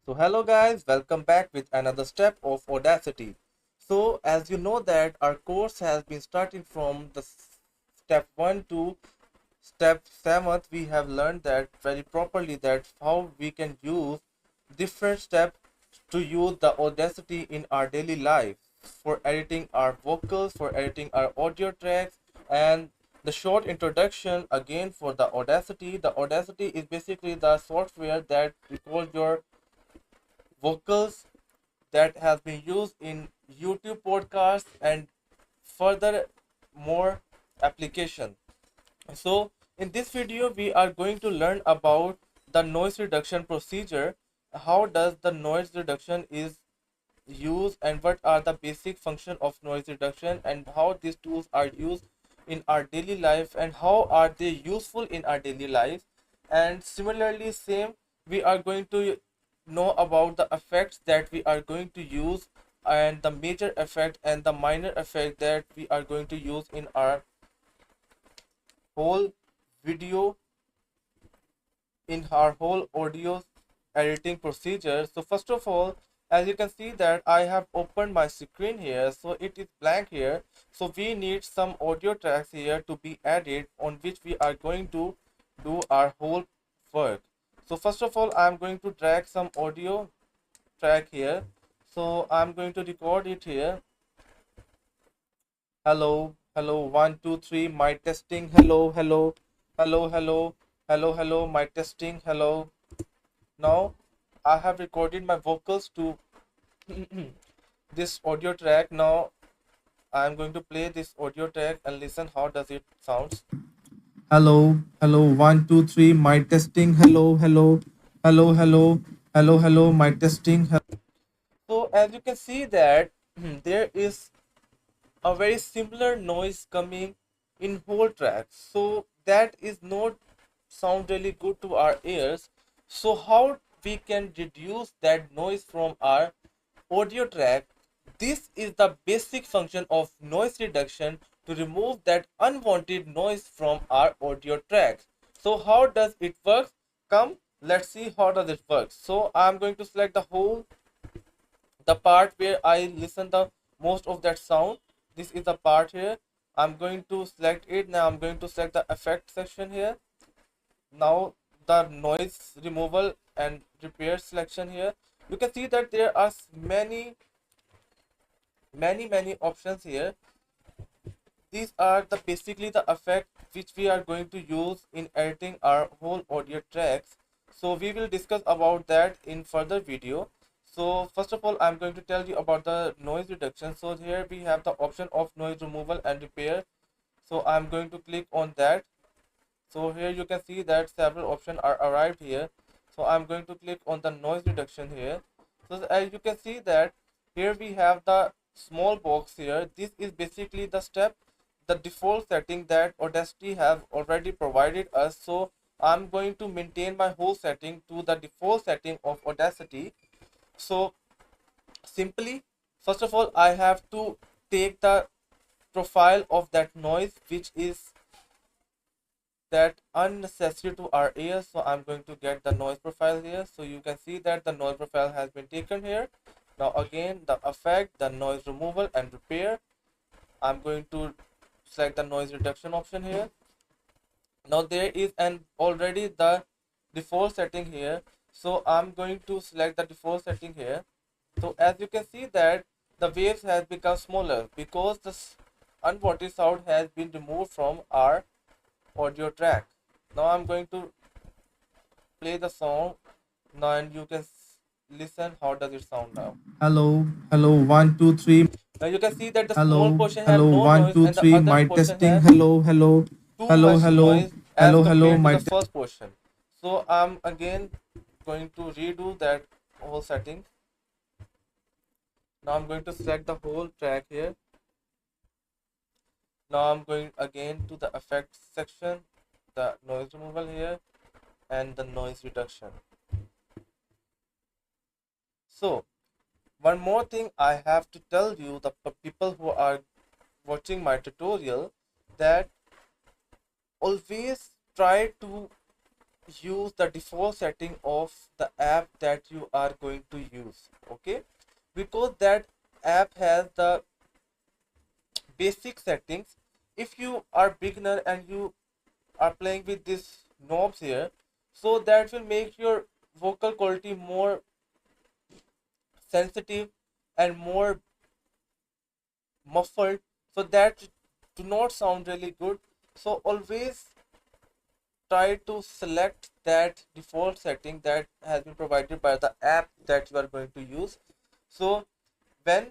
So hello guys, welcome back with another step of Audacity. So as you know that our course has been starting from the step 1 to step 7th. We have learned that very properly that how we can use different steps to use the Audacity in our daily life for editing our vocals, for editing our audio tracks, and the short introduction again for the Audacity. The Audacity is basically the software that records your vocals that has been used in YouTube podcasts and further more application. So in this video we are going to learn about the noise reduction procedure. How does the noise reduction is used and what are the basic function of noise reduction and how these tools are used in our daily life and how are they useful in our daily life. And similarly same, we are going to know about the effects that we are going to use and the major effect and the minor effect that we are going to use in our whole video, in our whole audio editing procedure. So first of all, as you can see that I have opened my screen here, so it is blank here. So we need some audio tracks here to be added on which we are going to do our whole work. So first of all, I'm going to drag some audio track here. So I'm going to record it here. Hello, hello, 1 2 3, my testing. Hello, hello, hello, hello, hello, hello, my testing. Hello. Now I have recorded my vocals to this audio track. Now I'm going to play this audio track and listen how does it sounds. Hello, hello, 1 2 3, my testing. Hello, hello, hello, hello, hello, hello, my testing. So as you can see that there is a very similar noise coming in whole tracks, so that is not sound really good to our ears. So how we can reduce that noise from our audio track? This is the basic function of noise reduction, to remove that unwanted noise from our audio tracks. So how does it work? Come, let's see how does it work. So I'm going to select the part where I listen the most of that sound. This is the part here. I'm going to select it. Now I'm going to select the effect section here. Now the noise removal and repair selection here. You can see that there are many options here. These are the basically the effect which we are going to use in editing our whole audio tracks. So we will discuss about that in further video. So first of all, I'm going to tell you about the noise reduction. So here we have the option of noise removal and repair. So I'm going to click on that. So here you can see that several options are arrived here. So I'm going to click on the noise reduction here. So as you can see that here we have the small box here. This is basically the step, the default setting that Audacity have already provided us. So I'm going to maintain my whole setting to the default setting of Audacity. So simply, first of all, I have to take the profile of that noise which is that unnecessary to our ears. So I'm going to get the noise profile here. So you can see that the noise profile has been taken here. Now again, the effect, the noise removal and repair, I'm going to select the noise reduction option here. Now there is an already the default setting here, so I'm going to select the default setting here. So as you can see that the waves has become smaller because this unwanted sound has been removed from our audio track. Now I'm going to play the song now and you can listen how does it sound now. Hello, hello, 1 2 3. Now you can see that the small Hello, portion have hello, no one, noise two, and the three. other My portion testing. have Hello, hello, too hello, much hello, noise as hello, hello. compared to My the first portion. So I'm again going to redo that whole setting. Now I'm going to select the whole track here. Now I'm going again to the effects section, the noise removal here and the noise reduction. So one more thing I have to tell you, the people who are watching my tutorial, that always try to use the default setting of the app that you are going to use. Okay, because that app has the basic settings. If you are beginner and you are playing with these knobs here, so that will make your vocal quality more sensitive and more muffled, so that do not sound really good. So always try to select that default setting that has been provided by the app that you are going to use. So when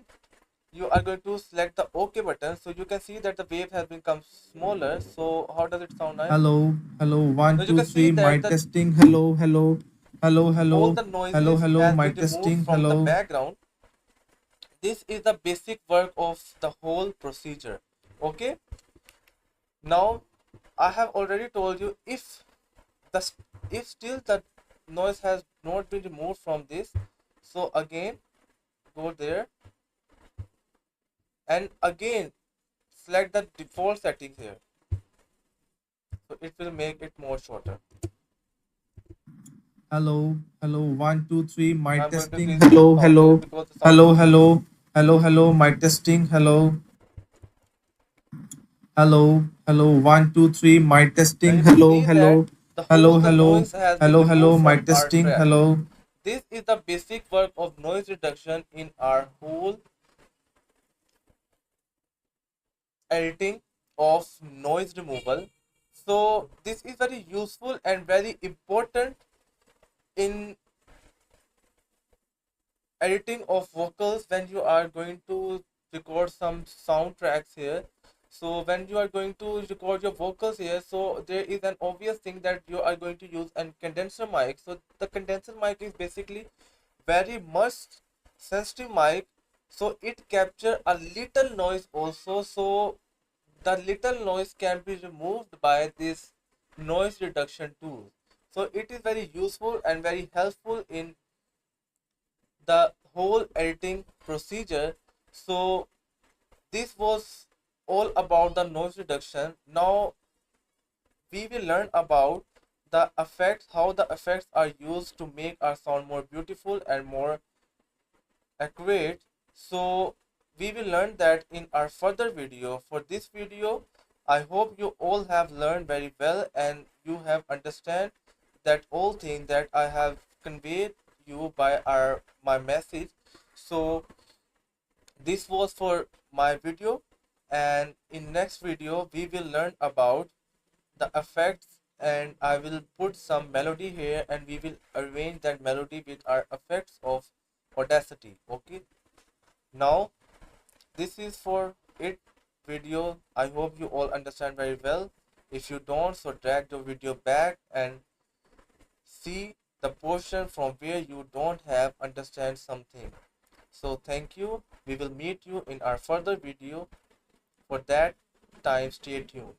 you are going to select the OK button, so you can see that the wave has become smaller. So how does it sound now? Hello, hello, So one, you two, can see three, that mic testing. Hello, hello, hello, all hello, the hello, noises hello, has been mic removed testing. from the Hello. background. This is the basic work of the whole procedure. Okay, now I have already told you, the if still the noise has not been removed from this, so again go there and again select the default settings here, so it will make it more shorter. Hello, hello, one, two, three, mic I'm going to testing. increase the Hello, sound level hello, because the sound is hello, too low. hello, hello, hello, mic testing. Hello, hello, hello, one, two, three, mic Now testing. you can Hello, see that hello, hello, the hello, noise has been hello, hello, removed from mic our testing. track. Hello. This is the basic work of noise reduction in our whole editing of noise removal. So this is very useful and very important in editing of vocals when you are going to record some soundtracks here. So when you are going to record your vocals here, so there is an obvious thing that you are going to use a condenser mic. So the condenser mic is basically very much sensitive mic, so it capture a little noise also. So the little noise can be removed by this noise reduction tool. So it is very useful and very helpful in the whole editing procedure. So this was all about the noise reduction. Now we will learn about the effects, how the effects are used to make our sound more beautiful and more accurate. So we will learn that in our further video. For this video, I hope you all have learned very well and you have understand that all thing that I have conveyed you by my message. So this was for my video, and in next video we will learn about the effects, and I will put some melody here and we will arrange that melody with our effects of Audacity. Okay, now this is for it video. I hope you all understand very well. If you don't, so drag the video back and see the portion from where you don't have understand something. So thank you. We will meet you in our further video. For that time, stay tuned.